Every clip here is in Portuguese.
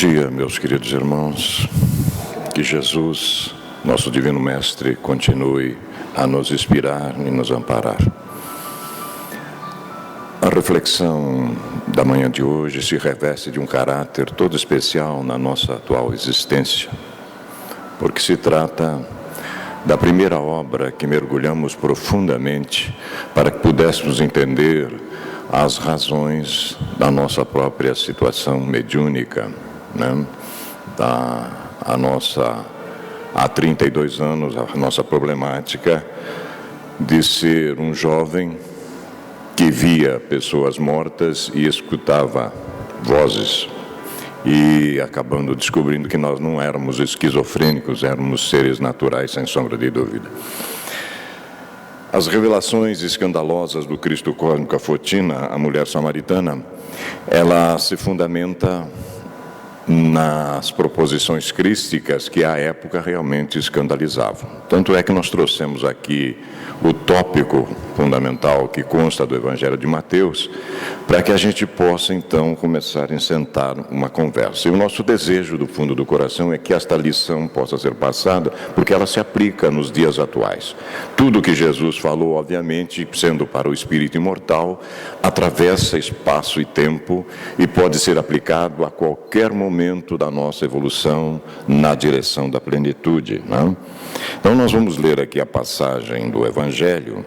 dia, meus queridos irmãos. Que Jesus, nosso Divino Mestre, continue a nos inspirar e nos amparar. A reflexão da manhã de hoje se reveste de um caráter todo especial na nossa atual existência, porque se trata da primeira obra que mergulhamos profundamente para que pudéssemos entender as razões da nossa própria situação mediúnica, né? Há 32 anos, a nossa problemática de ser um jovem que via pessoas mortas e escutava vozes, e acabando descobrindo que nós não éramos esquizofrênicos, éramos seres naturais, sem sombra de dúvida. As revelações escandalosas do Cristo cósmico a Fotina, a mulher samaritana, ela se fundamenta nas proposições crísticas que à época realmente escandalizavam. Tanto é que nós trouxemos aqui o tópico fundamental que consta do Evangelho de Mateus, para que a gente possa então começar a sentar uma conversa. E o nosso desejo do fundo do coração é que esta lição possa ser passada, porque ela se aplica nos dias atuais. Tudo que Jesus falou, obviamente, sendo para o espírito imortal, atravessa espaço e tempo e pode ser aplicado a qualquer momento da nossa evolução na direção da plenitude, né? Então nós vamos ler aqui a passagem do Evangelho,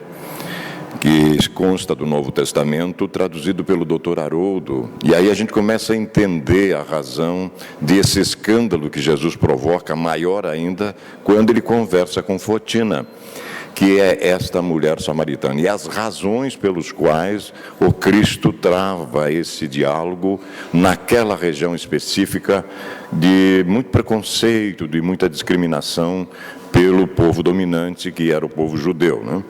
que consta do Novo Testamento, traduzido pelo Dr. Haroldo, e aí a gente começa a entender a razão desse escândalo que Jesus provoca, maior ainda, quando ele conversa com Fotina, que é esta mulher samaritana, e as razões pelos quais o Cristo trava esse diálogo naquela região específica de muito preconceito, de muita discriminação pelo povo dominante, que era o povo judeu, né?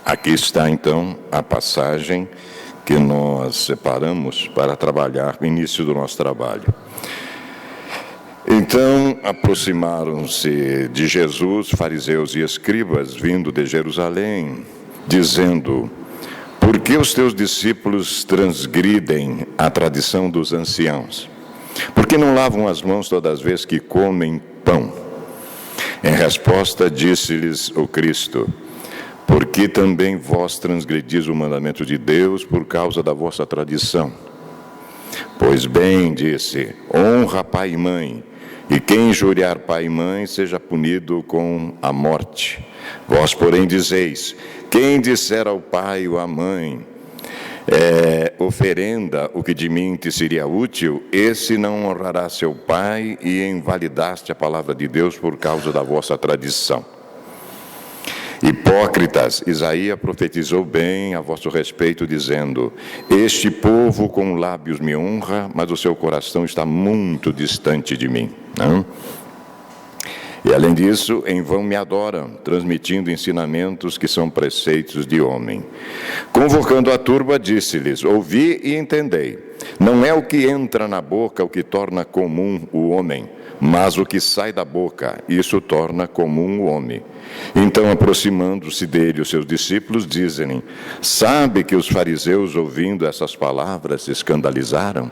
Aqui está, então, a passagem que nós separamos para trabalhar o início do nosso trabalho. Então, aproximaram-se de Jesus fariseus e escribas, vindo de Jerusalém, dizendo: por que os teus discípulos transgridem a tradição dos anciãos? Por que não lavam as mãos todas as vezes que comem pão? Em resposta, disse-lhes o Cristo: porque também vós transgredis o mandamento de Deus por causa da vossa tradição. Pois bem, disse, honra pai e mãe, e quem injuriar pai e mãe seja punido com a morte. Vós, porém, dizeis, quem disser ao pai ou à mãe, oferenda o que de mim te seria útil, esse não honrará seu pai, e invalidaste a palavra de Deus por causa da vossa tradição. Hipócritas, Isaías profetizou bem a vosso respeito, dizendo, este povo com lábios me honra, mas o seu coração está muito distante de mim. Não? E além disso, em vão me adoram, transmitindo ensinamentos que são preceitos de homem. Convocando a turba, disse-lhes, ouvi e entendei, não é o que entra na boca o que torna comum o homem, mas o que sai da boca, isso torna comum o homem. Então, aproximando-se dele os seus discípulos, dizem, sabe que os fariseus, ouvindo essas palavras, se escandalizaram?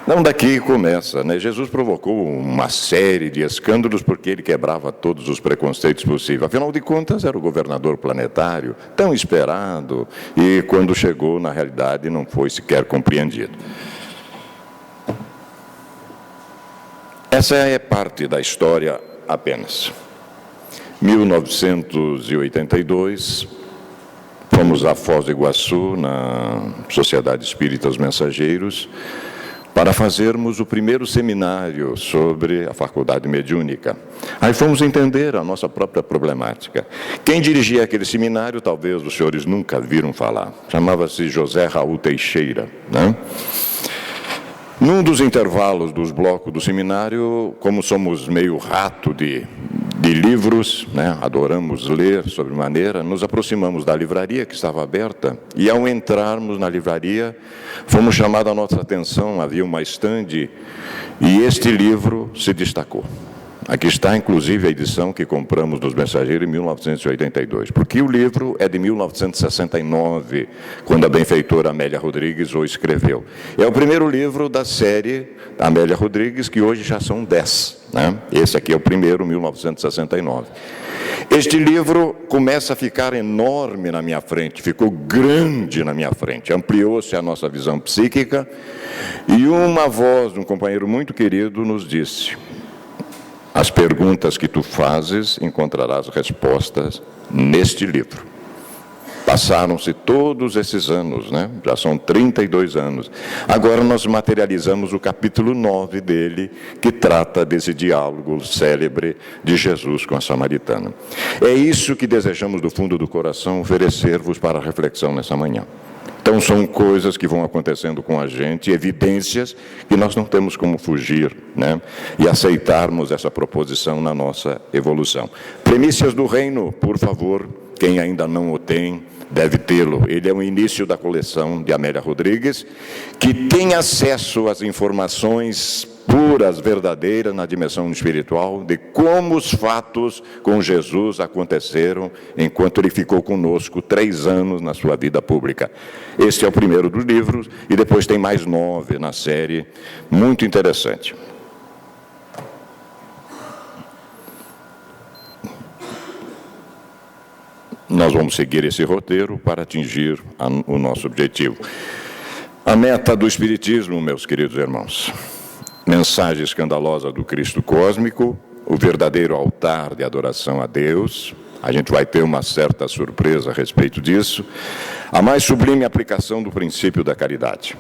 Não, daqui começa, né? Jesus provocou uma série de escândalos porque ele quebrava todos os preconceitos possíveis. Afinal de contas, era o governador planetário, tão esperado, e quando chegou, na realidade, não foi sequer compreendido. Essa é parte da história apenas. 1982, fomos a Foz do Iguaçu, na Sociedade Espírita Os Mensageiros, para fazermos o primeiro seminário sobre a faculdade mediúnica. Aí fomos entender a nossa própria problemática. Quem dirigia aquele seminário, talvez os senhores nunca viram falar, chamava-se José Raul Teixeira, né? Num dos intervalos dos blocos do seminário, como somos meio rato de livros, né, adoramos ler sobremaneira, nos aproximamos da livraria que estava aberta e ao entrarmos na livraria, fomos chamados a nossa atenção, havia uma estande e este livro se destacou. Aqui está, inclusive, a edição que compramos dos Mensageiros em 1982, porque o livro é de 1969, quando a benfeitora Amélia Rodrigues o escreveu. É o primeiro livro da série Amélia Rodrigues, que hoje já são 10. Né? Esse aqui é o primeiro, 1969. Este livro começa a ficar enorme na minha frente, ficou grande na minha frente, ampliou-se a nossa visão psíquica, e uma voz de um companheiro muito querido nos disse: as perguntas que tu fazes, encontrarás respostas neste livro. Passaram-se todos esses anos, né? Já são 32 anos. Agora nós materializamos o capítulo 9 dele, que trata desse diálogo célebre de Jesus com a samaritana. É isso que desejamos do fundo do coração oferecer-vos para a reflexão nessa manhã. Então, são coisas que vão acontecendo com a gente, evidências que nós não temos como fugir, né? E aceitarmos essa proposição na nossa evolução. Primícias do Reino, por favor, quem ainda não o tem, deve tê-lo. Ele é o início da coleção de Amélia Rodrigues, que tem acesso às informações puras, verdadeiras, na dimensão espiritual, de como os fatos com Jesus aconteceram enquanto ele ficou conosco 3 anos na sua vida pública. Este é o primeiro dos livros, e depois tem mais 9 na série, muito interessante. Nós vamos seguir esse roteiro para atingir o nosso objetivo. A meta do Espiritismo, meus queridos irmãos: mensagem escandalosa do Cristo cósmico, o verdadeiro altar de adoração a Deus. A gente vai ter uma certa surpresa a respeito disso. A mais sublime aplicação do princípio da caridade.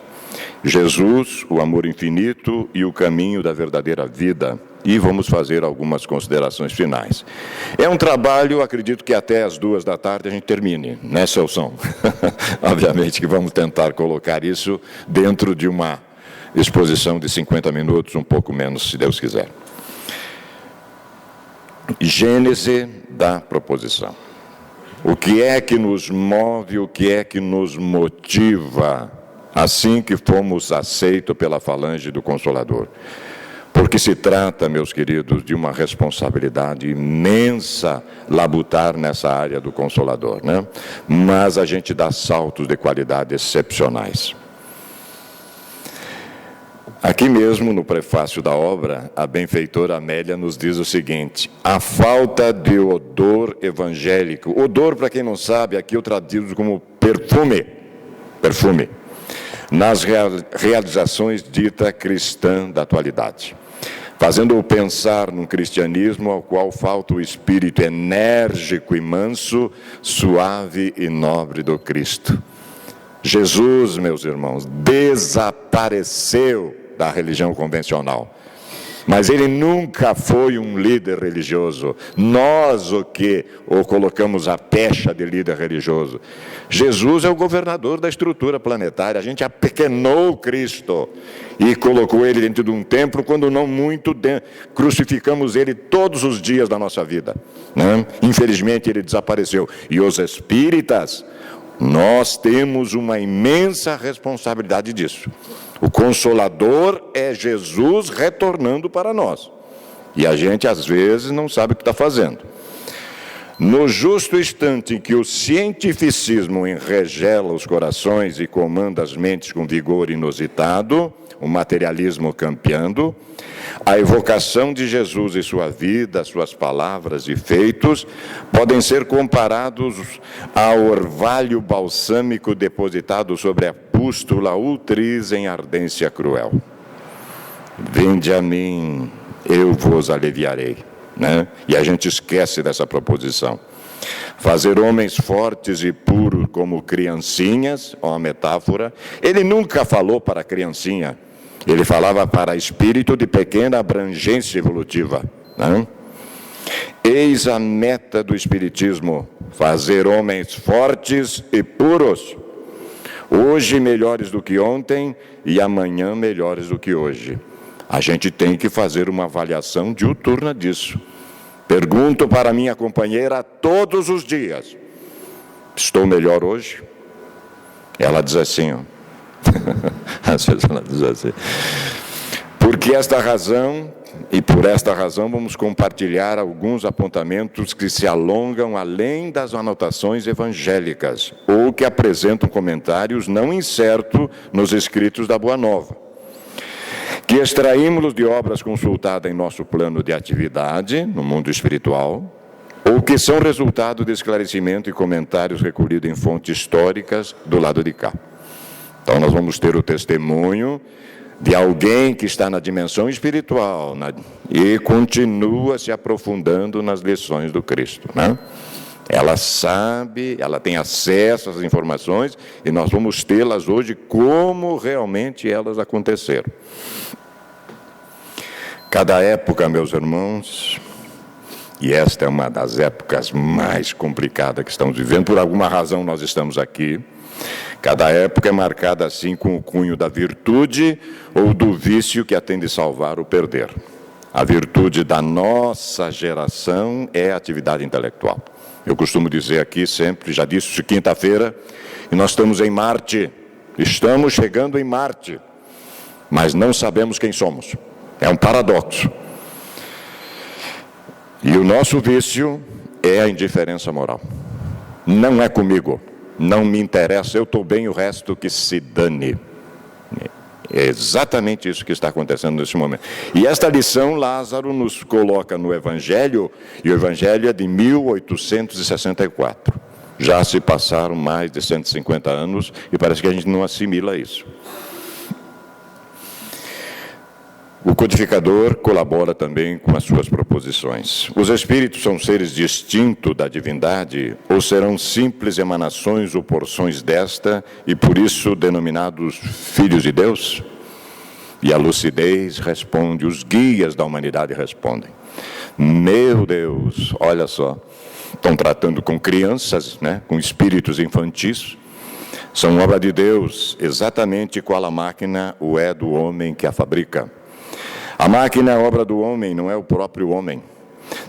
Jesus, o amor infinito e o caminho da verdadeira vida. E vamos fazer algumas considerações finais. É um trabalho, acredito que até as 2 da tarde a gente termine, né, Celson? Obviamente que vamos tentar colocar isso dentro de uma exposição de 50 minutos, um pouco menos, se Deus quiser. Gênese da proposição. O que é que nos move, o que é que nos motiva, assim que fomos aceitos pela falange do Consolador? Porque se trata, meus queridos, de uma responsabilidade imensa labutar nessa área do Consolador, né? Mas a gente dá saltos de qualidade excepcionais. Aqui mesmo, no prefácio da obra, a benfeitora Amélia nos diz o seguinte: a falta de odor evangélico. Odor, para quem não sabe, aqui eu traduzo como perfume. Perfume. Nas realizações dita cristã da atualidade. Fazendo-o pensar num cristianismo ao qual falta o espírito enérgico e manso, suave e nobre do Cristo. Jesus, meus irmãos, desapareceu da religião convencional. Mas ele nunca foi um líder religioso. Nós o colocamos a pecha de líder religioso. Jesus é o governador da estrutura planetária. A gente apequenou Cristo e colocou ele dentro de um templo, quando não muito, crucificamos ele todos os dias da nossa vida, né? Infelizmente ele desapareceu. E os espíritas, nós temos uma imensa responsabilidade disso. O Consolador é Jesus retornando para nós. E a gente, às vezes, não sabe o que está fazendo. No justo instante em que o cientificismo enregela os corações e comanda as mentes com vigor inusitado, o materialismo campeando, a evocação de Jesus e sua vida, suas palavras e feitos, podem ser comparados ao orvalho balsâmico depositado sobre a pústula ultris em ardência cruel. Vinde a mim, eu vos aliviarei, né? E a gente esquece dessa proposição. Fazer homens fortes e puros como criancinhas, ó, uma metáfora. Ele nunca falou para criancinha, ele falava para espírito de pequena abrangência evolutiva, né? Eis a meta do Espiritismo: fazer homens fortes e puros. Hoje melhores do que ontem e amanhã melhores do que hoje. A gente tem que fazer uma avaliação diuturna disso. Pergunto para minha companheira todos os dias: estou melhor hoje? Ela diz assim, ó. Às vezes ela diz assim: porque esta razão e por esta razão vamos compartilhar alguns apontamentos que se alongam além das anotações evangélicas ou que apresentam comentários não incertos nos escritos da Boa Nova, que extraímos de obras consultadas em nosso plano de atividade no mundo espiritual, ou que são resultado de esclarecimento e comentários recolhidos em fontes históricas do lado de cá. Então nós vamos ter o testemunho de alguém que está na dimensão espiritual e continua se aprofundando nas lições do Cristo, né? Ela sabe, ela tem acesso às informações e nós vamos tê-las hoje como realmente elas aconteceram. Cada época, meus irmãos, e esta é uma das épocas mais complicadas que estamos vivendo, por alguma razão nós estamos aqui. Cada época é marcada assim com o cunho da virtude ou do vício que a tem de salvar ou perder. A virtude da nossa geração é a atividade intelectual. Eu costumo dizer aqui sempre, já disse isso quinta-feira, e nós estamos em Marte, estamos chegando em Marte, mas não sabemos quem somos. É um paradoxo. E o nosso vício é a indiferença moral. Não é comigo. Não me interessa, eu estou bem, o resto que se dane. É exatamente isso que está acontecendo nesse momento. E esta lição, Lázaro nos coloca no Evangelho, e o Evangelho é de 1864. Já se passaram mais de 150 anos e parece que a gente não assimila isso. O codificador colabora também com as suas proposições. Os espíritos são seres distintos da divindade ou serão simples emanações ou porções desta e por isso denominados filhos de Deus? E a lucidez responde, os guias da humanidade respondem. Meu Deus, olha só, estão tratando com crianças, né, com espíritos infantis, são obra de Deus, exatamente qual a máquina o é do homem que a fabrica. A máquina é obra do homem, não é o próprio homem.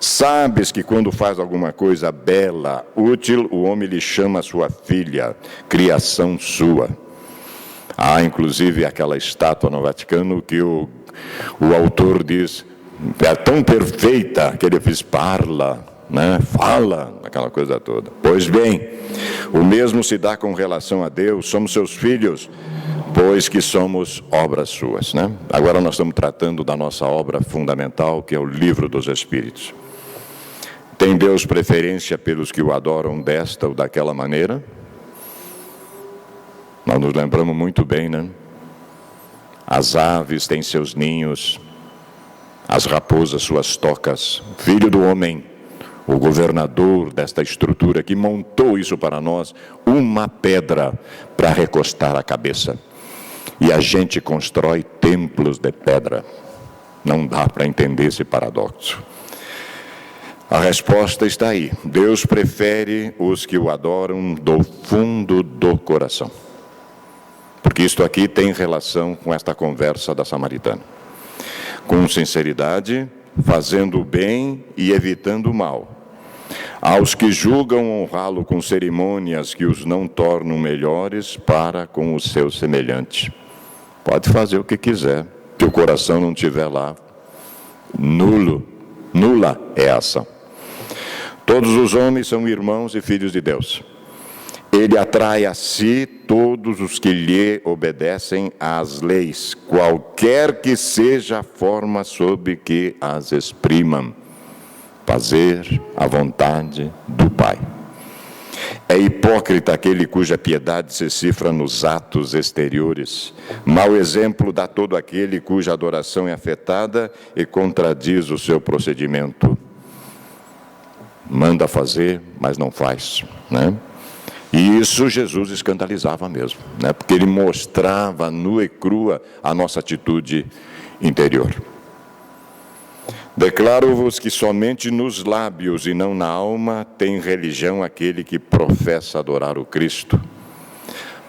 Sabes que quando faz alguma coisa bela, útil, o homem lhe chama sua filha, criação sua. Há, inclusive, aquela estátua no Vaticano que o autor diz, é tão perfeita que ele fez parla, né? Fala, aquela coisa toda. Pois bem, o mesmo se dá com relação a Deus, somos seus filhos, pois que somos obras suas, né? Agora nós estamos tratando da nossa obra fundamental, que é o Livro dos Espíritos. Tem Deus preferência pelos que o adoram desta ou daquela maneira? Nós nos lembramos muito bem, né? As aves têm seus ninhos, as raposas suas tocas. Filho do homem, o governador desta estrutura que montou isso para nós, uma pedra para recostar a cabeça. E a gente constrói templos de pedra. Não dá para entender esse paradoxo. A resposta está aí. Deus prefere os que o adoram do fundo do coração. Porque isto aqui tem relação com esta conversa da samaritana. Com sinceridade, fazendo o bem e evitando o mal. Aos que julgam honrá-lo com cerimônias que os não tornam melhores para com o seu semelhante. Pode fazer o que quiser, que o coração não estiver lá. Nula é a ação. Todos os homens são irmãos e filhos de Deus. Ele atrai a si todos os que lhe obedecem às leis, qualquer que seja a forma sob que as exprimam. Fazer a vontade do Pai. É hipócrita aquele cuja piedade se cifra nos atos exteriores. Mau exemplo dá todo aquele cuja adoração é afetada e contradiz o seu procedimento. Manda fazer, mas não faz, né? E isso Jesus escandalizava mesmo, né? Porque ele mostrava nua e crua a nossa atitude interior. Declaro-vos que somente nos lábios e não na alma tem religião aquele que professa adorar o Cristo,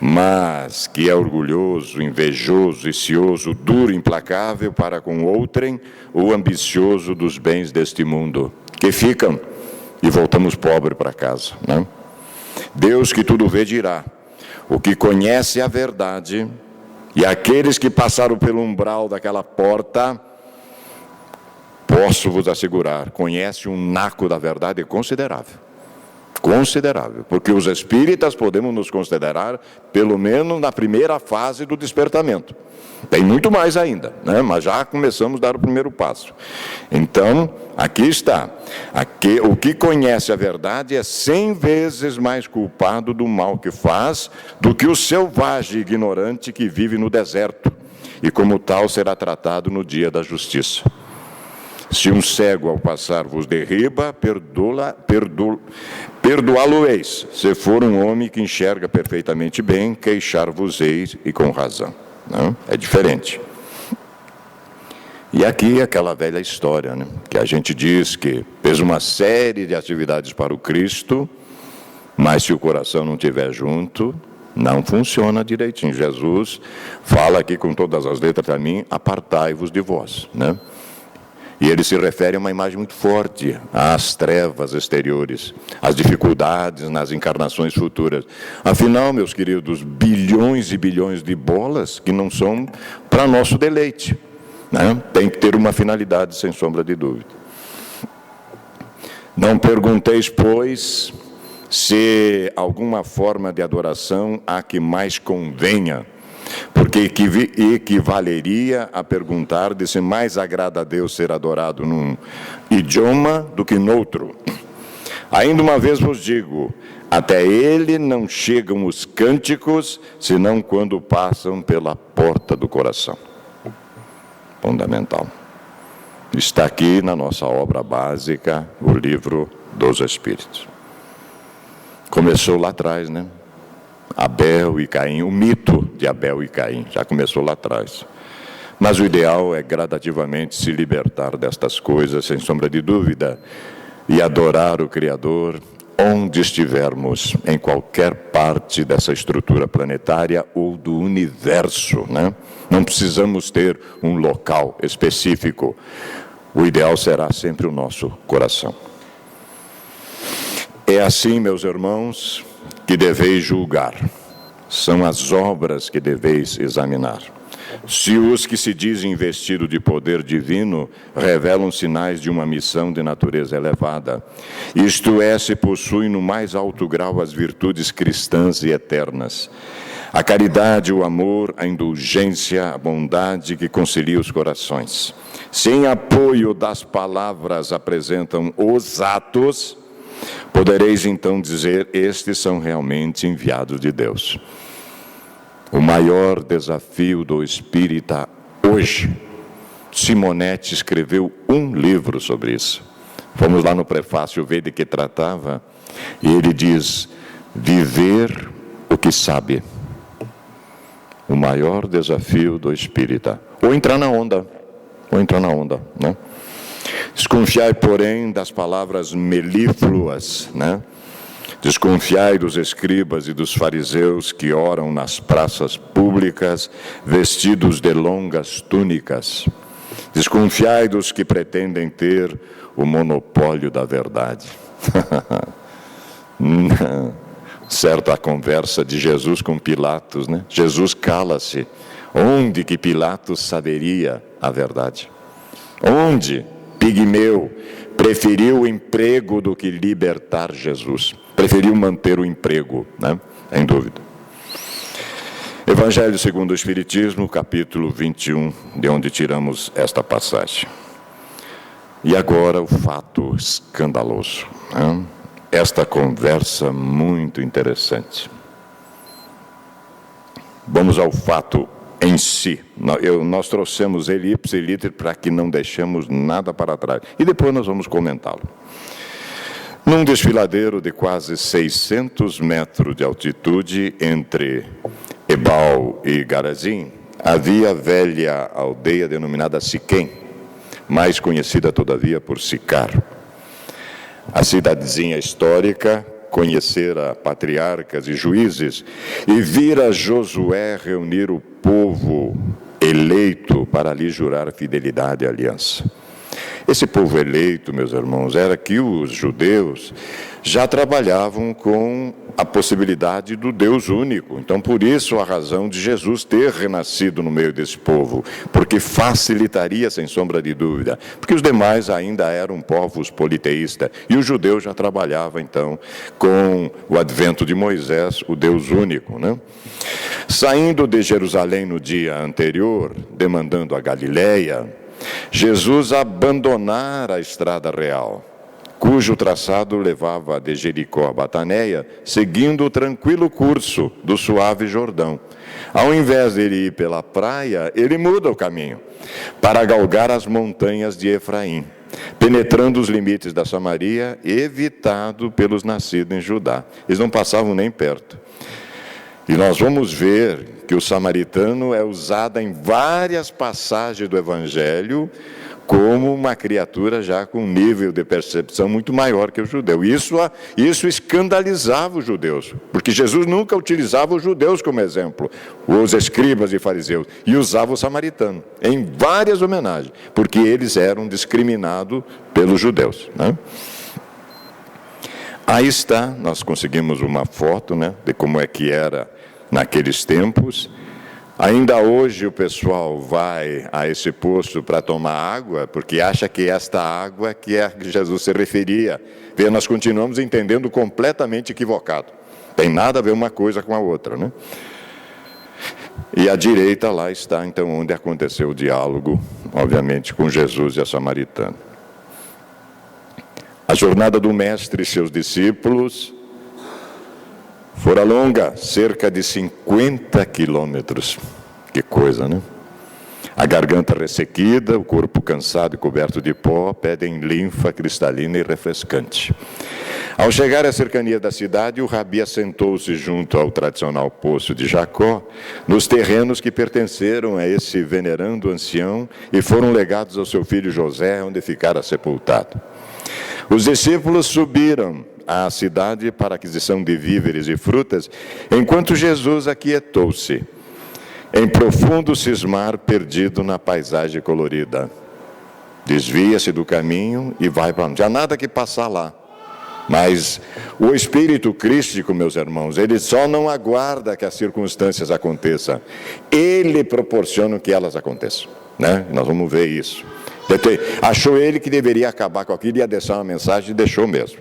mas que é orgulhoso, invejoso, vicioso, duro, implacável para com outrem, o ambicioso dos bens deste mundo, que ficam e voltamos pobre para casa, né? Deus que tudo vê dirá, o que conhece a verdade, e aqueles que passaram pelo umbral daquela porta, posso vos assegurar, conhece um naco da verdade considerável. Considerável, porque os espíritas podemos nos considerar pelo menos na primeira fase do despertamento. Tem muito mais ainda, né? Mas já começamos a dar o primeiro passo. Então, aqui está. O que conhece a verdade é 100 vezes mais culpado do mal que faz do que o selvagem ignorante que vive no deserto, e como tal será tratado no dia da justiça. Se um cego ao passar vos derriba, perdoá-lo-eis. Se for um homem que enxerga perfeitamente bem, queixar-vos-eis e com razão. Não? É diferente. E aqui aquela velha história, né? Que a gente diz que fez uma série de atividades para o Cristo, mas se o coração não estiver junto, não funciona direitinho. Jesus fala aqui com todas as letras para mim, apartai-vos de vós, né? E ele se refere a uma imagem muito forte, às trevas exteriores, às dificuldades nas encarnações futuras. Afinal, meus queridos, bilhões e bilhões de bolas que não são para nosso deleite, né? Tem que ter uma finalidade, sem sombra de dúvida. Não pergunteis, pois, se alguma forma de adoração há que mais convenha, porque equivaleria a perguntar de se mais agrada a Deus ser adorado num idioma do que noutro. Ainda uma vez vos digo, até ele não chegam os cânticos, senão quando passam pela porta do coração. Fundamental. Está aqui na nossa obra básica, o Livro dos Espíritos. Começou lá atrás, né? Abel e Caim, o mito de Abel e Caim, já começou lá atrás. Mas o ideal é gradativamente se libertar destas coisas, sem sombra de dúvida, e adorar o Criador onde estivermos, em qualquer parte dessa estrutura planetária ou do universo, né? Não precisamos ter um local específico. O ideal será sempre o nosso coração. É assim, meus irmãos, que deveis julgar. São as obras que deveis examinar. Se os que se dizem investidos de poder divino revelam sinais de uma missão de natureza elevada, isto é, se possuem no mais alto grau as virtudes cristãs e eternas, a caridade, o amor, a indulgência, a bondade que concilia os corações, sem apoio das palavras apresentam os atos, podereis então dizer, estes são realmente enviados de Deus. O maior desafio do espírita hoje, Simonetti escreveu um livro sobre isso. Vamos lá no prefácio ver de que tratava, e ele diz, viver o que sabe. O maior desafio do espírita. Ou entrar na onda, né? Desconfiai, porém, das palavras melífluas, né? Desconfiai dos escribas e dos fariseus que oram nas praças públicas, vestidos de longas túnicas. Desconfiai dos que pretendem ter o monopólio da verdade. Certa conversa de Jesus com Pilatos, né? Jesus cala-se. Onde que Pilatos saberia a verdade? Onde? Pigmeu preferiu o emprego do que libertar Jesus. Preferiu manter o emprego, né? Sem dúvida. Evangelho segundo o Espiritismo, capítulo 21, de onde tiramos esta passagem. E agora o fato escandaloso, né? Esta conversa muito interessante. Vamos ao fato em si. Nós trouxemos ele ipse literis para que não deixemos nada para trás. E depois nós vamos comentá-lo. Num desfiladeiro de quase 600 metros de altitude entre Ebal e Garazim, havia a velha aldeia denominada Siquém, mais conhecida todavia por Sicar. A cidadezinha histórica conhecera patriarcas e juízes e vira Josué reunir o povo eleito para lhe jurar fidelidade e aliança. Esse povo eleito, meus irmãos, era que os judeus já trabalhavam com a possibilidade do Deus único. Então, por isso a razão de Jesus ter renascido no meio desse povo, porque facilitaria, sem sombra de dúvida, porque os demais ainda eram povos politeístas, e o judeu já trabalhava, então, com o advento de Moisés, o Deus único, né? Saindo de Jerusalém no dia anterior, demandando a Galileia, Jesus abandonara a estrada real, cujo traçado levava de Jericó a Bataneia, seguindo o tranquilo curso do suave Jordão. Ao invés de ele ir pela praia, ele muda o caminho, para galgar as montanhas de Efraim, penetrando os limites da Samaria, evitado pelos nascidos em Judá. Eles não passavam nem perto. E nós vamos ver que o samaritano é usado em várias passagens do Evangelho como uma criatura já com um nível de percepção muito maior que o judeu. Isso escandalizava os judeus, porque Jesus nunca utilizava os judeus como exemplo, os escribas e fariseus, e usava o samaritano em várias homenagens, porque eles eram discriminados pelos judeus, né? Aí está, nós conseguimos uma foto, né, de como é que era naqueles tempos. Ainda hoje o pessoal vai a esse poço para tomar água, porque acha que esta água que é que Jesus se referia. E nós continuamos entendendo completamente equivocado. Tem nada a ver uma coisa com a outra, né? E à direita lá está, então, onde aconteceu o diálogo, obviamente, com Jesus e a samaritana. A jornada do Mestre e seus discípulos fora longa, cerca de 50 quilômetros. Que coisa, né? A garganta ressequida, o corpo cansado e coberto de pó, pedem linfa cristalina e refrescante. Ao chegar à cercania da cidade, o rabi assentou-se junto ao tradicional poço de Jacó, nos terrenos que pertenceram a esse venerando ancião e foram legados ao seu filho José, onde ficara sepultado. Os discípulos subiram à cidade para aquisição de víveres e frutas, enquanto Jesus aquietou-se, em profundo cismar perdido na paisagem colorida. Desvia-se do caminho e vai para onde? Já nada que passar lá. Mas o Espírito Crístico, meus irmãos, ele só não aguarda que as circunstâncias aconteçam. Ele proporciona que elas aconteçam, né? Nós vamos ver isso. Achou ele que deveria acabar com aquilo, ia deixar uma mensagem e deixou mesmo.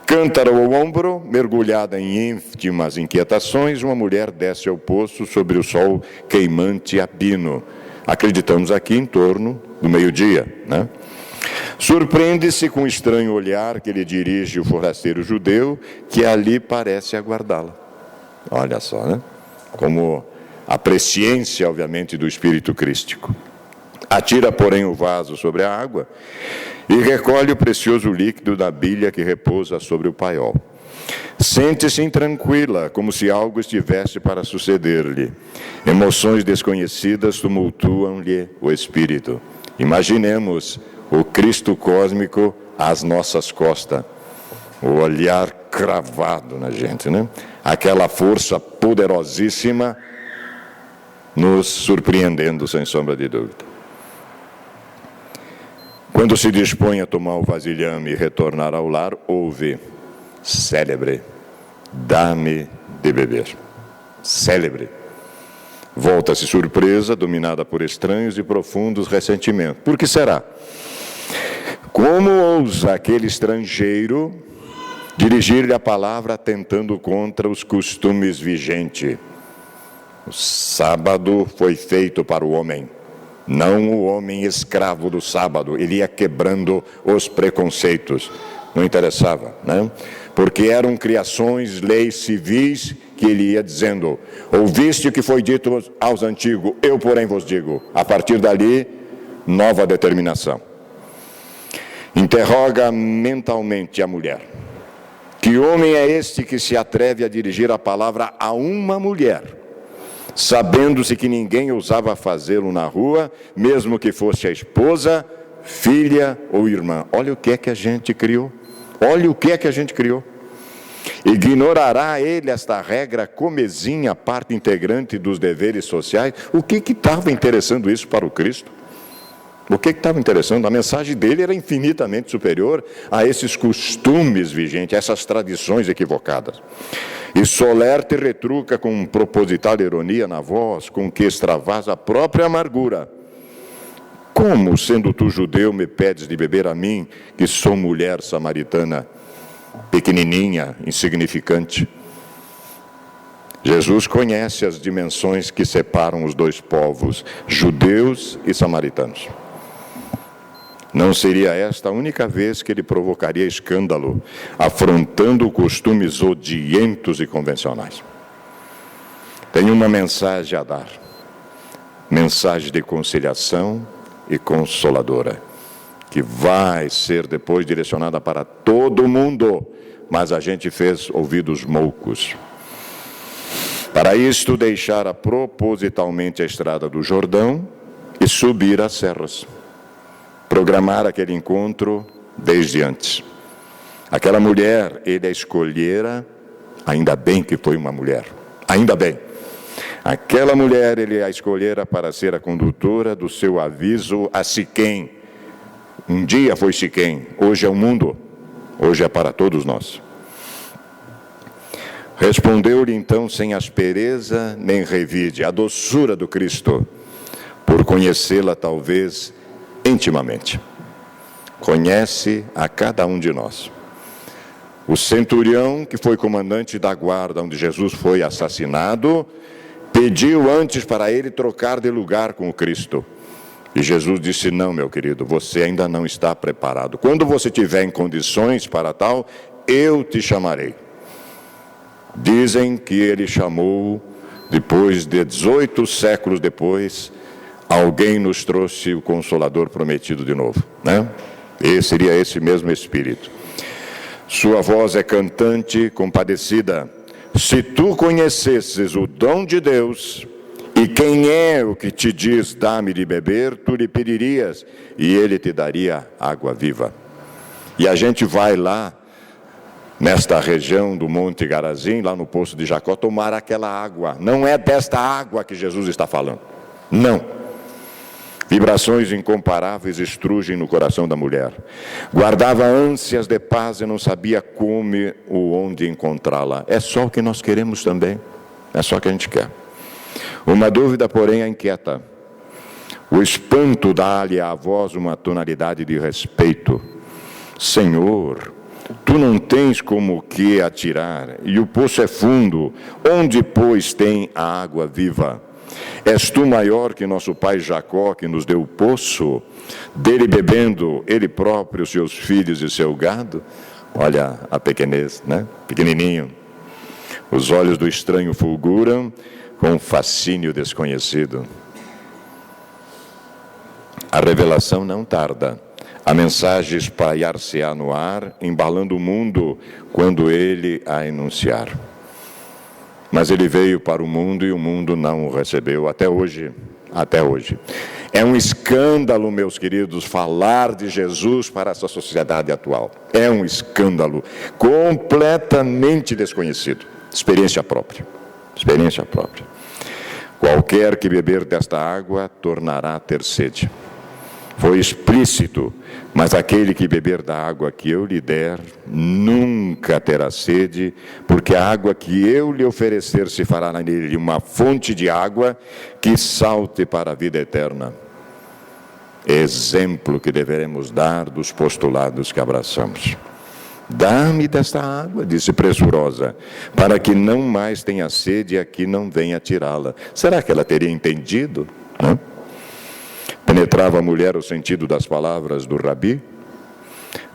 Cântaro ao ombro, mergulhada em íntimas inquietações, uma mulher desce ao poço sobre o sol queimante a pino. Acreditamos aqui em torno do meio-dia, né? Surpreende-se com o estranho olhar que lhe dirige o forasteiro judeu, que ali parece aguardá-la. Olha só, né? Como a presciência, obviamente, do Espírito Crístico. Atira, porém, o vaso sobre a água e recolhe o precioso líquido da bilha que repousa sobre o paiol. Sente-se intranquila, como se algo estivesse para suceder-lhe. Emoções desconhecidas tumultuam-lhe o espírito. Imaginemos o Cristo cósmico às nossas costas, o olhar cravado na gente, né? Aquela força poderosíssima nos surpreendendo, sem sombra de dúvida. Quando se dispõe a tomar o vasilhame e retornar ao lar, ouve: célebre, dá-me de beber. Célebre. Volta-se surpresa, dominada por estranhos e profundos ressentimentos. Por que será? Como ousa aquele estrangeiro dirigir-lhe a palavra atentando contra os costumes vigentes? O sábado foi feito para o homem, não o homem escravo do sábado. Ele ia quebrando os preconceitos. Não interessava, né? Porque eram criações, leis civis, que ele ia dizendo: ouviste o que foi dito aos antigos, eu porém vos digo. A partir dali, nova determinação. Interroga mentalmente a mulher: que homem é este que se atreve a dirigir a palavra a uma mulher, sabendo-se que ninguém ousava fazê-lo na rua, mesmo que fosse a esposa, filha ou irmã? Olha o que é que a gente criou. Olha o que é que a gente criou. Ignorará ele esta regra comezinha, parte integrante dos deveres sociais? O que estava interessando isso para o Cristo? O que estava interessante? A mensagem dele era infinitamente superior a esses costumes vigentes, a essas tradições equivocadas. E Soler te retruca com proposital ironia na voz, com que extravasa a própria amargura. Como, sendo tu judeu, me pedes de beber a mim, que sou mulher samaritana, pequenininha, insignificante? Jesus conhece as dimensões que separam os dois povos, judeus e samaritanos. Não seria esta a única vez que ele provocaria escândalo, afrontando costumes odientos e convencionais. Tem uma mensagem a dar, mensagem de conciliação e consoladora, que vai ser depois direcionada para todo mundo, mas a gente fez ouvidos moucos. Para isto, deixara propositalmente a estrada do Jordão e subir as serras. Programar aquele encontro desde antes. Aquela mulher, ele a escolhera, ainda bem que foi uma mulher, ainda bem. Aquela mulher, ele a escolhera para ser a condutora do seu aviso a Siquém. Um dia foi Siquém, hoje é o mundo, hoje é para todos nós. Respondeu-lhe então sem aspereza nem revide, a doçura do Cristo, por conhecê-la talvez intimamente. Conhece a cada um de nós. O centurião, que foi comandante da guarda onde Jesus foi assassinado, pediu antes para ele trocar de lugar com o Cristo. E Jesus disse: não, meu querido, você ainda não está preparado. Quando você tiver em condições para tal, eu te chamarei. Dizem que ele chamou, depois de 18 séculos depois, alguém nos trouxe o Consolador prometido de novo, né? E seria esse mesmo Espírito. Sua voz é cantante, compadecida. Se tu conhecesses o dom de Deus, e quem é o que te diz, dá-me de beber, tu lhe pedirias, e ele te daria água viva. E a gente vai lá, nesta região do Monte Garazim, lá no Poço de Jacó, tomar aquela água. Não é desta água que Jesus está falando. Não. Vibrações incomparáveis estrugem no coração da mulher. Guardava ânsias de paz e não sabia como ou onde encontrá-la. É só o que nós queremos também. É só o que a gente quer. Uma dúvida, porém, a inquieta. O espanto dá-lhe à voz uma tonalidade de respeito. Senhor, tu não tens como que atirar, e o poço é fundo. Onde, pois, tem a água viva? És tu maior que nosso pai Jacó, que nos deu o poço, dele bebendo ele próprio, seus filhos e seu gado? Olha a pequenez, né? Pequenininho. Os olhos do estranho fulguram com um fascínio desconhecido. A revelação não tarda. A mensagem espalhar-se-á no ar, embalando o mundo quando ele a enunciar. Mas ele veio para o mundo e o mundo não o recebeu, até hoje. Até hoje. É um escândalo, meus queridos, falar de Jesus para essa sociedade atual. É um escândalo completamente desconhecido. Experiência própria. Experiência própria. Qualquer que beber desta água tornará a ter sede. Foi explícito, mas aquele que beber da água que eu lhe der, nunca terá sede, porque a água que eu lhe oferecer se fará nele uma fonte de água que salte para a vida eterna. Exemplo que deveremos dar dos postulados que abraçamos. Dá-me desta água, disse pressurosa, para que não mais tenha sede e aqui não venha tirá-la. Será que ela teria entendido? Não? Penetrava a mulher o sentido das palavras do Rabi?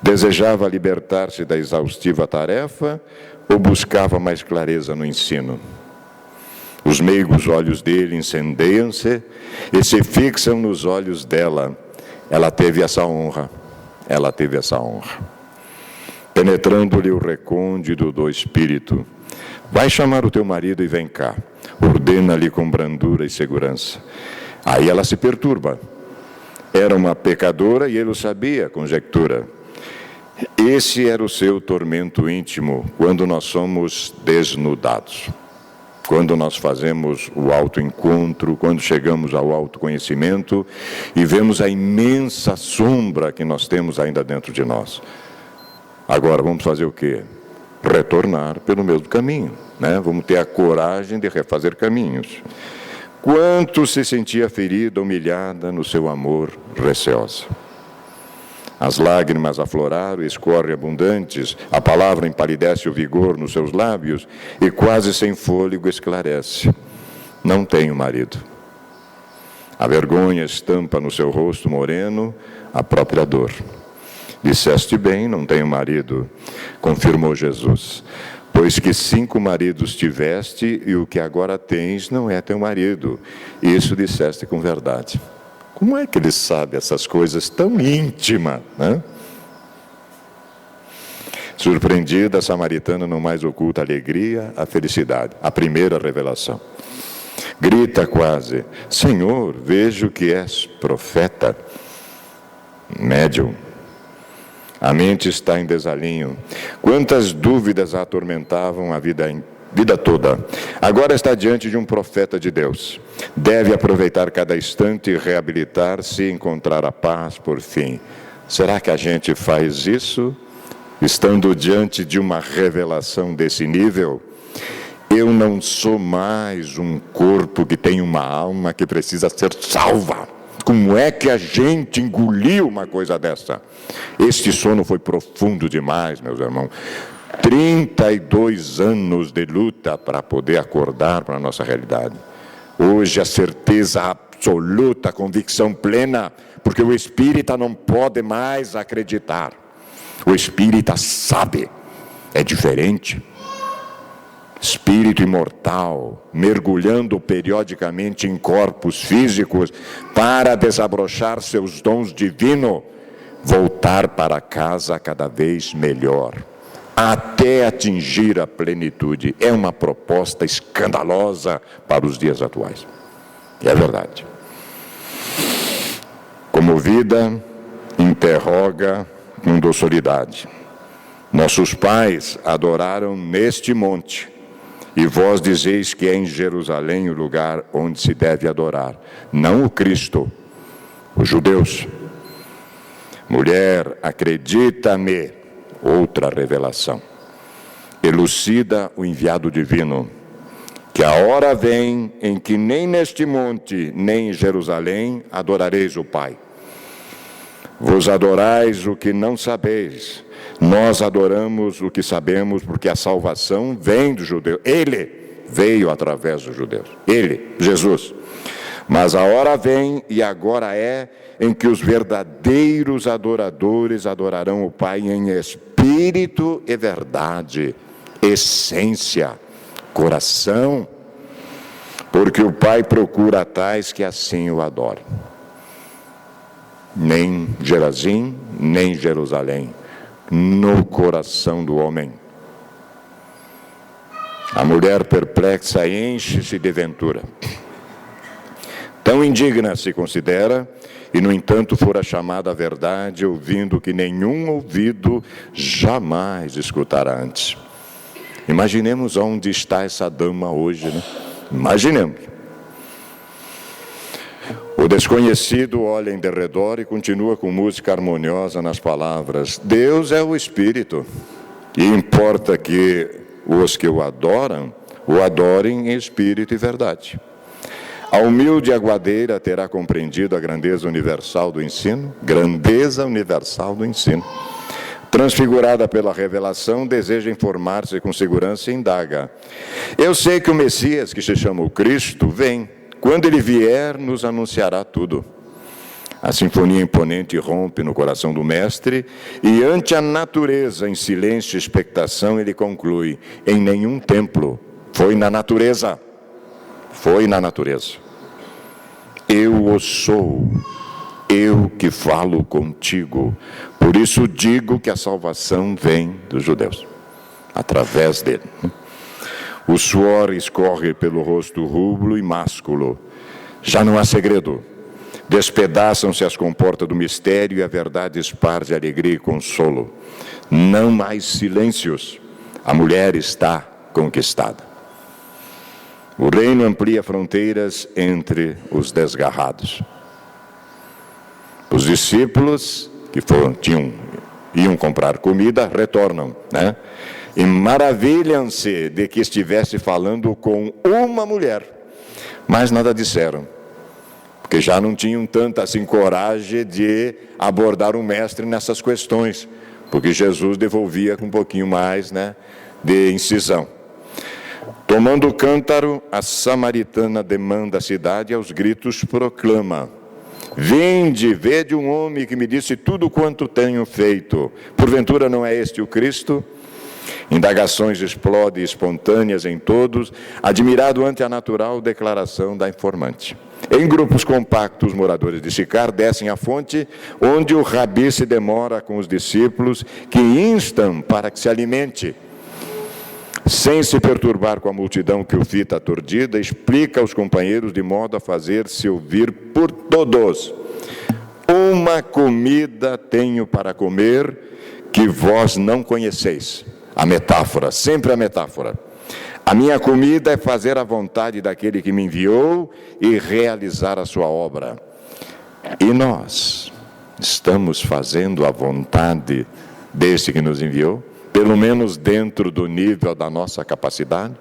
Desejava libertar-se da exaustiva tarefa ou buscava mais clareza no ensino? Os meigos olhos dele incendeiam-se e se fixam nos olhos dela. Ela teve essa honra. Ela teve essa honra. Penetrando-lhe o recôndito do espírito. Vai chamar o teu marido e vem cá. Ordena-lhe com brandura e segurança. Aí ela se perturba. Era uma pecadora e ele o sabia, conjectura. Esse era o seu tormento íntimo, quando nós somos desnudados. quando nós fazemos o autoencontro, quando chegamos ao autoconhecimento e vemos a imensa sombra que nós temos ainda dentro de nós. Agora, vamos fazer o quê? Retornar pelo mesmo caminho, né? Vamos ter a coragem de refazer caminhos. Quanto se sentia ferida, humilhada no seu amor, receosa. As lágrimas afloraram e escorrem abundantes, a palavra empalidece o vigor nos seus lábios e quase sem fôlego esclarece. Não tenho marido. A vergonha estampa no seu rosto moreno a própria dor. Disseste bem, não tenho marido, confirmou Jesus. Pois que 5 maridos tiveste e o que agora tens não é teu marido. Isso disseste com verdade. Como é que ele sabe essas coisas tão íntimas, né? Surpreendida, a samaritana não mais oculta a alegria, a felicidade, a primeira revelação. Grita quase: Senhor, vejo que és profeta, médium. A mente está em desalinho. Quantas dúvidas a atormentavam a vida toda. Agora está diante de um profeta de Deus. Deve aproveitar cada instante e reabilitar-se e encontrar a paz por fim. Será que a gente faz isso? Estando diante de uma revelação desse nível? Eu não sou mais um corpo que tem uma alma que precisa ser salva. Como é que a gente engoliu uma coisa dessa? Este sono foi profundo demais, meus irmãos. 32 anos de luta para poder acordar para a nossa realidade. Hoje a certeza absoluta, a convicção plena, porque o espírita não pode mais acreditar. O espírita sabe, é diferente. Espírito imortal, mergulhando periodicamente em corpos físicos para desabrochar seus dons divinos, voltar para casa cada vez melhor, até atingir a plenitude. É uma proposta escandalosa para os dias atuais. E é verdade. Comovida, interroga com docilidade. Nossos pais adoraram neste monte, e vós dizeis que é em Jerusalém o lugar onde se deve adorar, não o Cristo, os judeus. Mulher, acredita-me, outra revelação. Elucida o enviado divino, que a hora vem em que nem neste monte, nem em Jerusalém adorareis o Pai. Vos adorais o que não sabeis. Nós adoramos o que sabemos, porque a salvação vem dos judeus. Ele veio através dos judeus. Ele, Jesus. Mas a hora vem, e agora é, em que os verdadeiros adoradores adorarão o Pai em espírito e verdade, essência, coração, porque o Pai procura tais que assim o adorem. Nem Gerazim, nem Jerusalém, no coração do homem. A mulher perplexa enche-se de ventura. Tão indigna se considera, e no entanto fora chamada à verdade, ouvindo que nenhum ouvido jamais escutará antes. Imaginemos onde está essa dama hoje, né? Imaginemos. O desconhecido olha em derredor e continua com música harmoniosa nas palavras. Deus é o Espírito, e importa que os que o adoram, o adorem em espírito e verdade. A humilde aguadeira terá compreendido a grandeza universal do ensino, Transfigurada pela revelação, deseja informar-se com segurança e indaga. Eu sei que o Messias, que se chama o Cristo, vem. Quando ele vier, nos anunciará tudo. A sinfonia imponente rompe no coração do mestre, e ante a natureza, em silêncio e expectação, ele conclui: em nenhum templo, foi na natureza. Foi na natureza. Eu o sou, eu que falo contigo. Por isso digo que a salvação vem dos judeus, através dele. O suor escorre pelo rosto rubro e másculo. Já não há segredo. Despedaçam-se as comportas do mistério e a verdade esparge alegria e consolo. Não mais silêncios. A mulher está conquistada. O reino amplia fronteiras entre os desgarrados. Os discípulos que iam comprar comida retornam, né? E maravilham-se de que estivesse falando com uma mulher, mas nada disseram, porque já não tinham tanta assim coragem de abordar o mestre nessas questões, porque Jesus devolvia com um pouquinho mais, né, de incisão. Tomando o cântaro, a samaritana demanda a cidade e aos gritos proclama: vinde, vede um homem que me disse tudo quanto tenho feito. Porventura não é este o Cristo? Indagações explodem espontâneas em todos, admirado ante a natural declaração da informante. Em grupos compactos, os moradores de Sicar descem à fonte, onde o rabi se demora com os discípulos, que instam para que se alimente. Sem se perturbar com a multidão que o fita aturdida, explica aos companheiros de modo a fazer-se ouvir por todos: uma comida tenho para comer que vós não conheceis. A metáfora, sempre a metáfora. A minha comida é fazer a vontade daquele que me enviou e realizar a sua obra. E nós estamos fazendo a vontade desse que nos enviou? Pelo menos dentro do nível da nossa capacidade?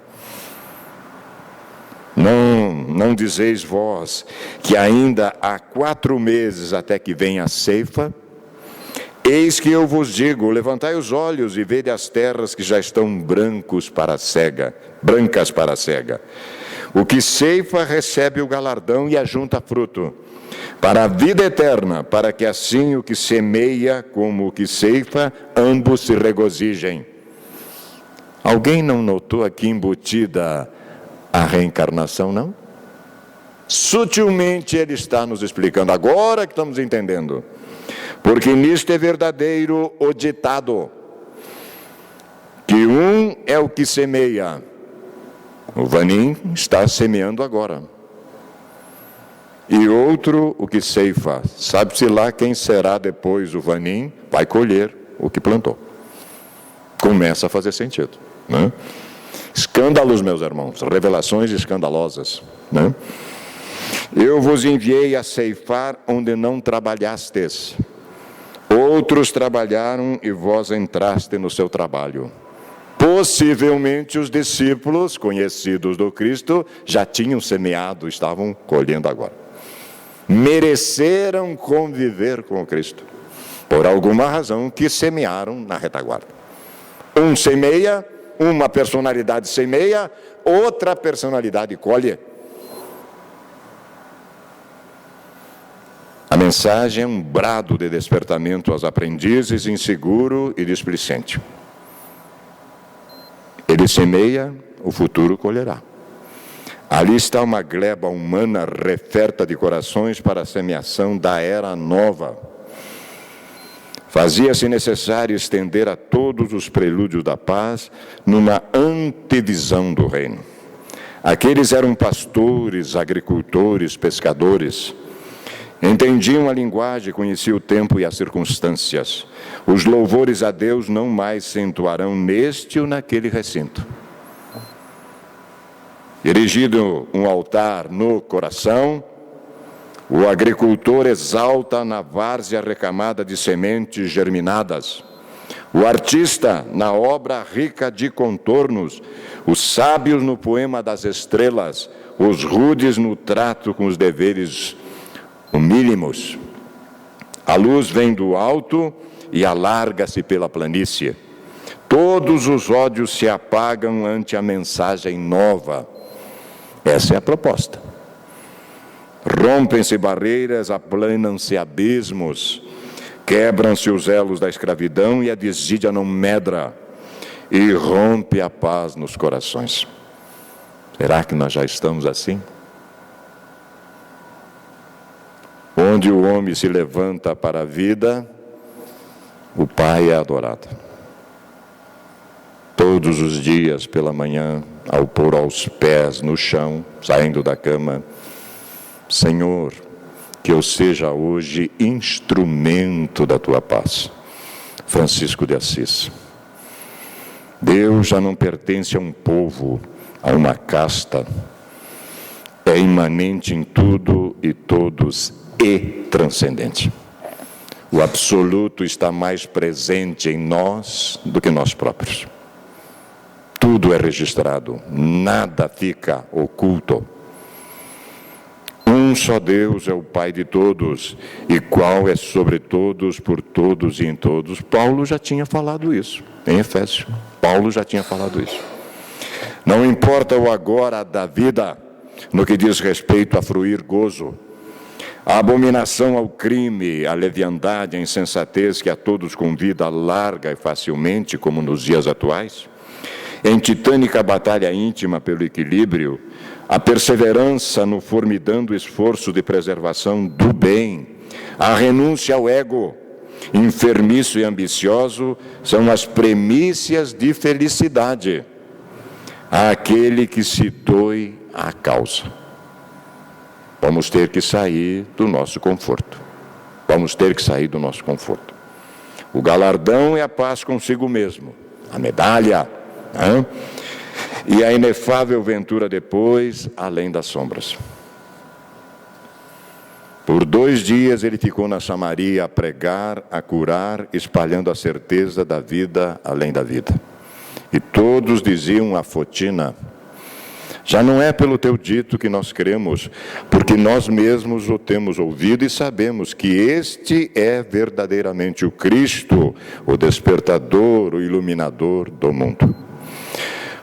Não dizeis vós que ainda há 4 meses até que venha a ceifa? Eis que eu vos digo, levantai os olhos e vede as terras que já estão brancas para a cega. O que ceifa recebe o galardão e ajunta fruto, para a vida eterna, para que assim o que semeia como o que ceifa, ambos se regozijem. Alguém não notou aqui embutida a reencarnação, não? Sutilmente ele está nos explicando, agora que estamos entendendo. Porque nisto é verdadeiro o ditado, que um é o que semeia. O Vanim está semeando agora. E outro o que ceifa. Sabe-se lá quem será depois o Vanim, vai colher o que plantou. Começa a fazer sentido, né? Escândalos, meus irmãos, revelações escandalosas, né? Eu vos enviei a ceifar onde não trabalhastes. Outros trabalharam e vós entraste no seu trabalho. Possivelmente os discípulos conhecidos do Cristo já tinham semeado, estavam colhendo agora. Mereceram conviver com o Cristo, por alguma razão que semearam na retaguarda. Um semeia, uma personalidade semeia, outra personalidade colhe. A mensagem é um brado de despertamento aos aprendizes, inseguro e displicente. Ele semeia, o futuro colherá. Ali está uma gleba humana referta de corações para a semeação da era nova. Fazia-se necessário estender a todos os prelúdios da paz numa antevisão do reino. Aqueles eram pastores, agricultores, pescadores. Entendiam a linguagem, conheciam o tempo e as circunstâncias. Os louvores a Deus não mais se entoarão neste ou naquele recinto. Erigido um altar no coração, o agricultor exalta na várzea recamada de sementes germinadas. O artista na obra rica de contornos, os sábios no poema das estrelas, os rudes no trato com os deveres humílimos. A luz vem do alto e alarga-se pela planície. Todos os ódios se apagam ante a mensagem nova. Essa é a proposta. Rompem-se barreiras, aplanam-se abismos, quebram-se os elos da escravidão e a desídia não medra, e rompe a paz nos corações. Será que nós já estamos assim? Onde o homem se levanta para a vida, o Pai é adorado. Todos os dias pela manhã, ao pôr aos pés no chão, saindo da cama, Senhor, que eu seja hoje instrumento da tua paz. Francisco de Assis. Deus já não pertence a um povo, a uma casta. é imanente em tudo e todos e transcendente. O absoluto está mais presente em nós do que nós próprios. Tudo é registrado, nada fica oculto. Um só Deus é o Pai de todos, e qual é sobre todos, por todos e em todos. Paulo já tinha falado isso, em Efésios. Paulo já tinha falado isso. Não importa o agora da vida, no que diz respeito a fruir gozo. A abominação ao crime, a leviandade, a insensatez que a todos convida larga e facilmente, como nos dias atuais. Em titânica batalha íntima pelo equilíbrio, a perseverança no formidando esforço de preservação do bem, a renúncia ao ego, enfermiço e ambicioso, são as premissas de felicidade àquele que se doe à causa. Vamos ter que sair do nosso conforto. Vamos ter que sair do nosso conforto. O galardão é a paz consigo mesmo, a medalha, né? E a inefável ventura depois, além das sombras. Por 2 dias ele ficou na Samaria a pregar, a curar, espalhando a certeza da vida além da vida. E todos diziam a Fotina: já não é pelo teu dito que nós cremos, porque nós mesmos o temos ouvido e sabemos que este é verdadeiramente o Cristo, o despertador, o iluminador do mundo.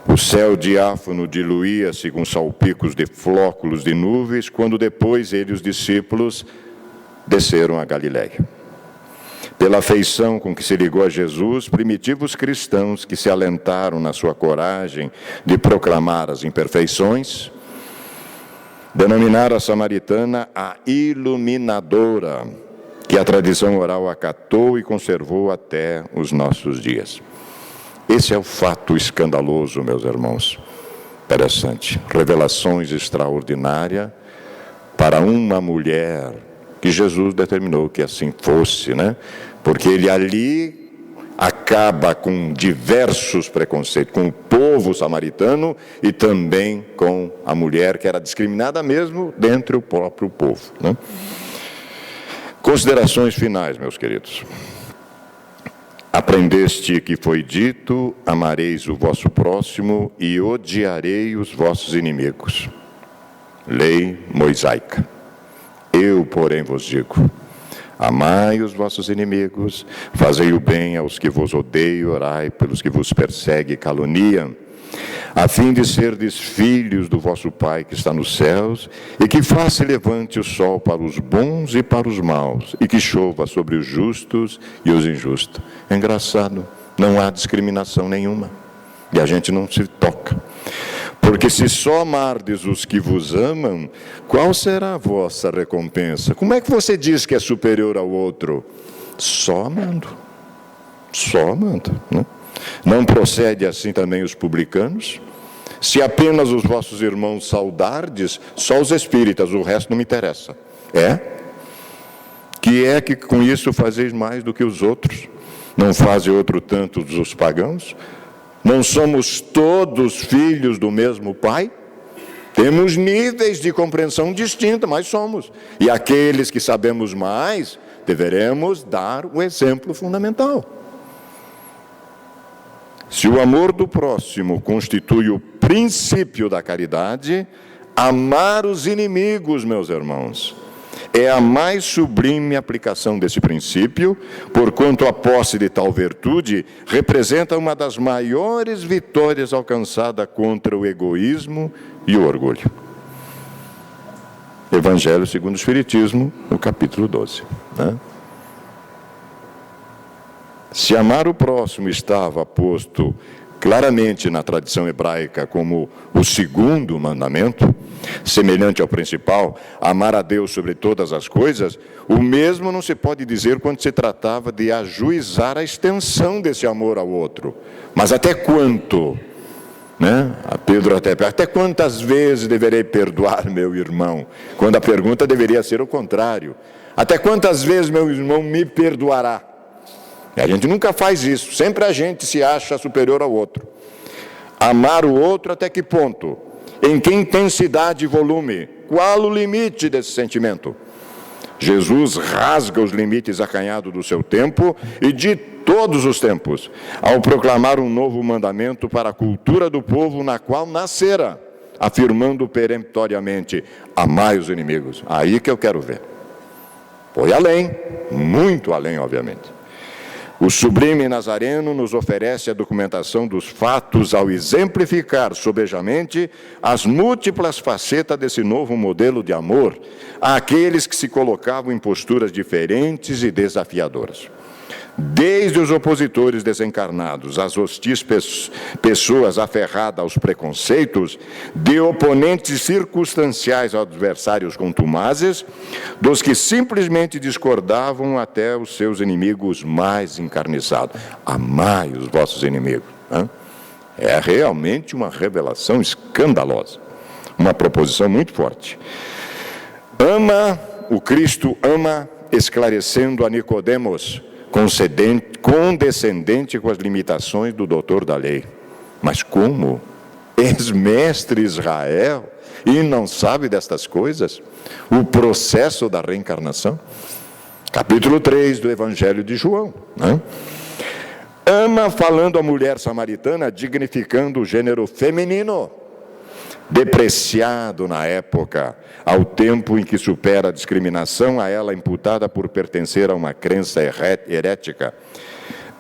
O céu diáfano diluía-se com salpicos de flóculos de nuvens, quando depois ele e os discípulos desceram a Galiléia. Pela afeição com que se ligou a Jesus, primitivos cristãos que se alentaram na sua coragem de proclamar as imperfeições, denominaram a samaritana a iluminadora, que a tradição oral acatou e conservou até os nossos dias. Esse é o fato escandaloso, meus irmãos. Interessante. Revelações extraordinárias para uma mulher que Jesus determinou que assim fosse, né? Porque ele ali acaba com diversos preconceitos, com o povo samaritano e também com a mulher que era discriminada mesmo dentro do próprio povo, né? Considerações finais, meus queridos. Aprendeste que foi dito: amareis o vosso próximo e odiarei os vossos inimigos. Lei mosaica. Eu, porém, vos digo: amai os vossos inimigos, fazei o bem aos que vos odeiam, orai pelos que vos perseguem e caluniam, a fim de serdes filhos do vosso Pai que está nos céus, e que faça levante o sol para os bons e para os maus, e que chova sobre os justos e os injustos. É engraçado, não há discriminação nenhuma, e a gente não se toca. Porque se só amardes os que vos amam, qual será a vossa recompensa? Como é que você diz que é superior ao outro? Só amando. Só amando, né? Não procede assim também os publicanos? Se apenas os vossos irmãos saudardes, só os espíritas, o resto não me interessa. Que com isso fazeis mais do que os outros? Não fazem outro tanto os pagãos? Não somos todos filhos do mesmo Pai? Temos níveis de compreensão distintos, mas somos. E aqueles que sabemos mais, deveremos dar o exemplo fundamental. Se o amor do próximo constitui o princípio da caridade, amar os inimigos, meus irmãos, é a mais sublime aplicação desse princípio, porquanto a posse de tal virtude representa uma das maiores vitórias alcançadas contra o egoísmo e o orgulho. Evangelho segundo o Espiritismo, no capítulo 12, né? Se amar o próximo estava posto claramente na tradição hebraica como o segundo mandamento, semelhante ao principal, amar a Deus sobre todas as coisas, o mesmo não se pode dizer quando se tratava de ajuizar a extensão desse amor ao outro. Mas até quanto? Né? A Pedro até quantas vezes deverei perdoar meu irmão? Quando a pergunta deveria ser o contrário. Até quantas vezes meu irmão me perdoará? E a gente nunca faz isso, sempre a gente se acha superior ao outro. Amar o outro até que ponto? Em que intensidade e volume? Qual o limite desse sentimento? Jesus rasga os limites acanhados do seu tempo e de todos os tempos, ao proclamar um novo mandamento para a cultura do povo na qual nascera, afirmando peremptoriamente: amai os inimigos. Aí que eu quero ver. Foi além, muito além, obviamente. O sublime Nazareno nos oferece a documentação dos fatos ao exemplificar sobejamente as múltiplas facetas desse novo modelo de amor àqueles que se colocavam em posturas diferentes e desafiadoras. Desde os opositores desencarnados, às hostis pessoas aferradas aos preconceitos, de oponentes circunstanciais aos adversários contumazes, dos que simplesmente discordavam até os seus inimigos mais encarniçados. Amai os vossos inimigos. É realmente uma revelação escandalosa, uma proposição muito forte. O Cristo ama, esclarecendo a Nicodemos, condescendente com as limitações do doutor da lei. Mas como? És mestre Israel e não sabe destas coisas? O processo da reencarnação? Capítulo 3 do Evangelho de João. Ama, falando a mulher samaritana, dignificando o gênero feminino, depreciado na época, ao tempo em que supera a discriminação a ela imputada por pertencer a uma crença herética.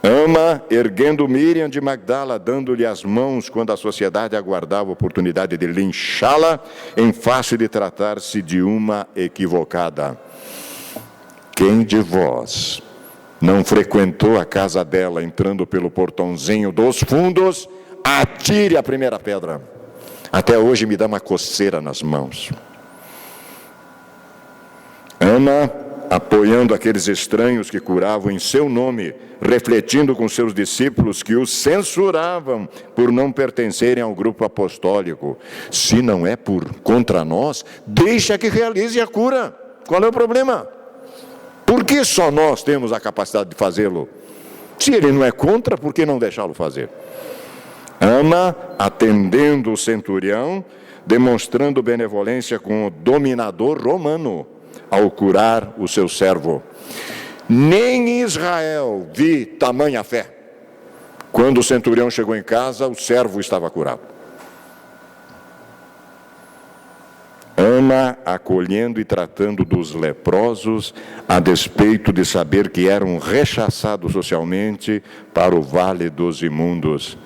Ama, erguendo Miriam de Magdala, dando-lhe as mãos quando a sociedade aguardava a oportunidade de linchá-la, em face de tratar-se de uma equivocada. Quem de vós não frequentou a casa dela, entrando pelo portãozinho dos fundos, atire a primeira pedra. Até hoje me dá uma coceira nas mãos. Ama, apoiando aqueles estranhos que curavam em seu nome, refletindo com seus discípulos que os censuravam por não pertencerem ao grupo apostólico. Se não é contra nós, deixa que realize a cura. Qual é o problema? Por que só nós temos a capacidade de fazê-lo? Se ele não é contra, por que não deixá-lo fazer? Ama, atendendo o centurião, demonstrando benevolência com o dominador romano, ao curar o seu servo. Nem em Israel vi tamanha fé. Quando o centurião chegou em casa, o servo estava curado. Ama, acolhendo e tratando dos leprosos, a despeito de saber que eram rechaçados socialmente para o vale dos imundos.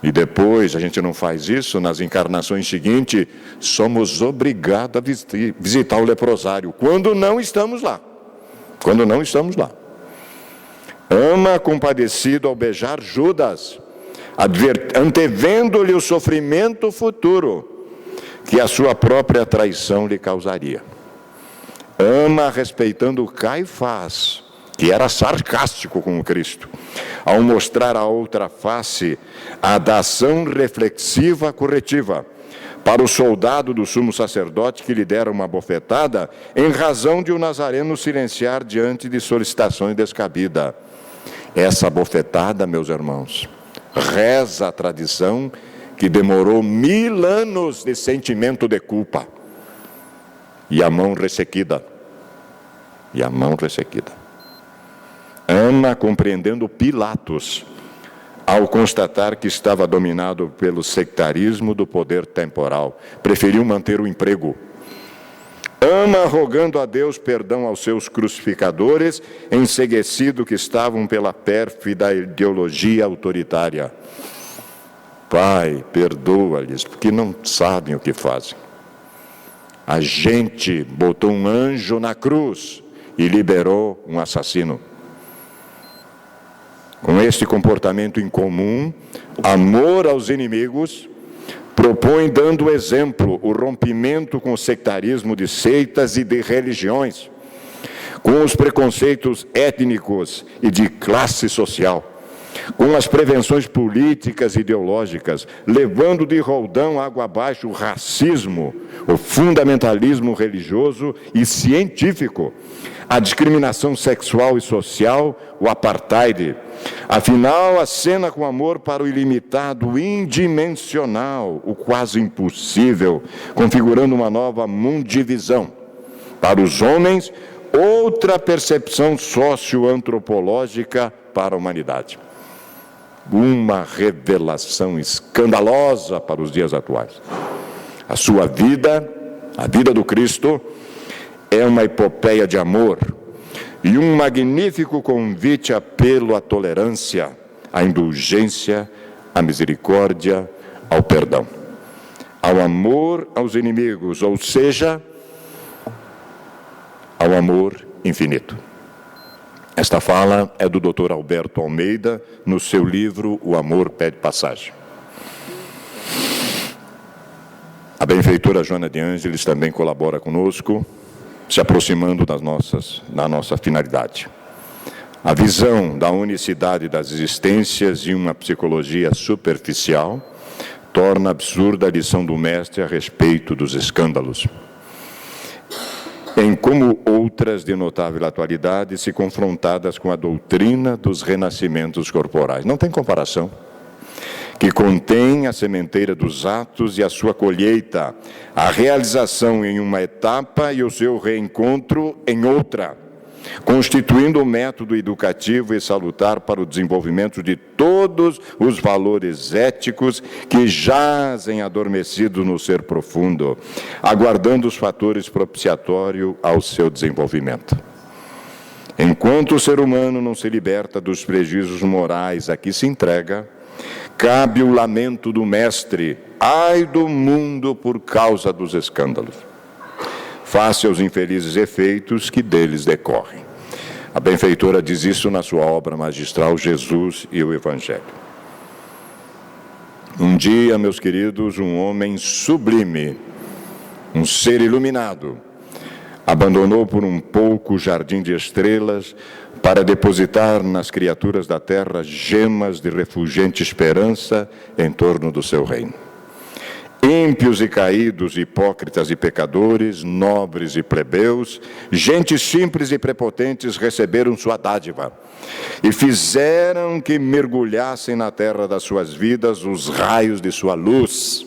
E depois, a gente não faz isso, nas encarnações seguintes, somos obrigados a visitar o leprosário, quando não estamos lá. Ama, compadecido ao beijar Judas, antevendo-lhe o sofrimento futuro que a sua própria traição lhe causaria. Ama, respeitando Caifás, que era sarcástico com o Cristo, ao mostrar a outra face, a da ação reflexiva corretiva, para o soldado do sumo sacerdote que lhe dera uma bofetada, em razão de o Nazareno silenciar diante de solicitações descabidas. Essa bofetada, meus irmãos, reza a tradição que demorou 1000 anos de sentimento de culpa. E a mão ressequida. Ama, compreendendo Pilatos, ao constatar que estava dominado pelo sectarismo do poder temporal, preferiu manter o emprego. Ama, rogando a Deus perdão aos seus crucificadores, enceguecido que estavam pela pérfida ideologia autoritária. Pai, perdoa-lhes, porque não sabem o que fazem. A gente botou um anjo na cruz e liberou um assassino. Com este comportamento incomum, amor aos inimigos, propõe, dando exemplo, o rompimento com o sectarismo de seitas e de religiões, com os preconceitos étnicos e de classe social, com as prevenções políticas e ideológicas, levando de roldão água abaixo o racismo, o fundamentalismo religioso e científico, a discriminação sexual e social, o apartheid. Afinal, acena com amor para o ilimitado, o indimensional, o quase impossível, configurando uma nova mundivisão. Para os homens, outra percepção socioantropológica para a humanidade. Uma revelação escandalosa para os dias atuais. A sua vida, a vida do Cristo, é uma epopeia de amor e um magnífico convite, apelo à tolerância, à indulgência, à misericórdia, ao perdão, ao amor aos inimigos, ou seja, ao amor infinito. Esta fala é do Dr. Alberto Almeida, no seu livro O Amor Pede Passagem. A benfeitora Joana de Ângeles também colabora conosco, se aproximando da nossa finalidade. A visão da unicidade das existências e uma psicologia superficial torna absurda a lição do mestre a respeito dos escândalos, em como outras de notável atualidade se confrontadas com a doutrina dos renascimentos corporais. Não tem comparação. Que contém a sementeira dos atos e a sua colheita, a realização em uma etapa e o seu reencontro em outra, constituindo um método educativo e salutar para o desenvolvimento de todos os valores éticos que jazem adormecidos no ser profundo, aguardando os fatores propiciatórios ao seu desenvolvimento. Enquanto o ser humano não se liberta dos prejuízos morais a que se entrega, cabe o lamento do mestre: ai do mundo por causa dos escândalos, face aos infelizes efeitos que deles decorrem. A benfeitora diz isso na sua obra magistral Jesus e o Evangelho. Um dia, meus queridos, um homem sublime, um ser iluminado, abandonou por um pouco o jardim de estrelas para depositar nas criaturas da terra gemas de refulgente esperança em torno do seu reino. Ímpios e caídos, hipócritas e pecadores, nobres e plebeus, gentes simples e prepotentes receberam sua dádiva e fizeram que mergulhassem na terra das suas vidas os raios de sua luz,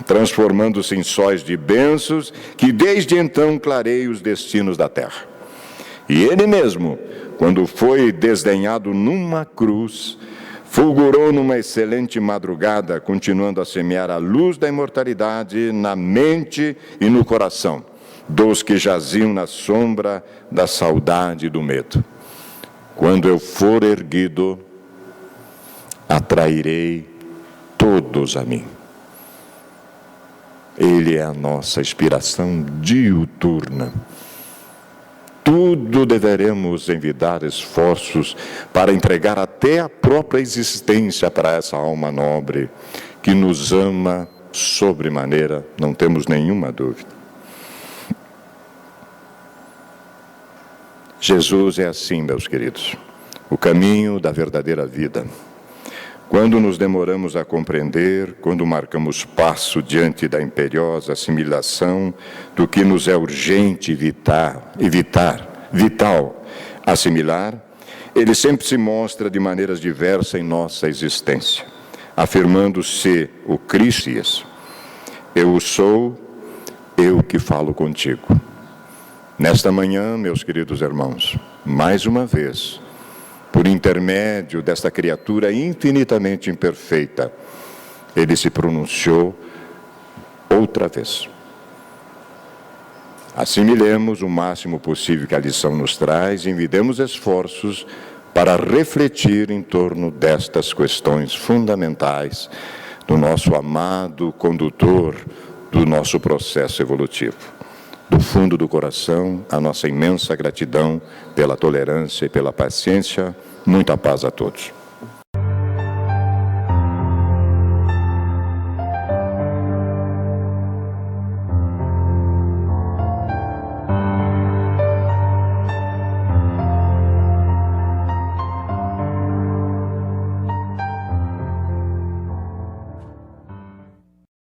transformando-se em sóis de bênçãos que desde então clareiam os destinos da terra. E ele mesmo, quando foi desdenhado numa cruz, fulgurou numa excelente madrugada, continuando a semear a luz da imortalidade na mente e no coração dos que jaziam na sombra da saudade e do medo. Quando eu for erguido, atrairei todos a mim. Ele é a nossa inspiração diuturna. Tudo deveremos envidar esforços para entregar até a própria existência para essa alma nobre, que nos ama sobremaneira, não temos nenhuma dúvida. Jesus é assim, meus queridos, o caminho da verdadeira vida. Quando nos demoramos a compreender, quando marcamos passo diante da imperiosa assimilação do que nos é urgente vital assimilar, ele sempre se mostra de maneiras diversas em nossa existência, afirmando-se o Cristo: eu o sou, eu que falo contigo. Nesta manhã, meus queridos irmãos, mais uma vez, por intermédio desta criatura infinitamente imperfeita, ele se pronunciou outra vez. Assimilemos o máximo possível que a lição nos traz e envidemos esforços para refletir em torno destas questões fundamentais do nosso amado condutor do nosso processo evolutivo. Do fundo do coração, a nossa imensa gratidão pela tolerância e pela paciência. Muita paz a todos.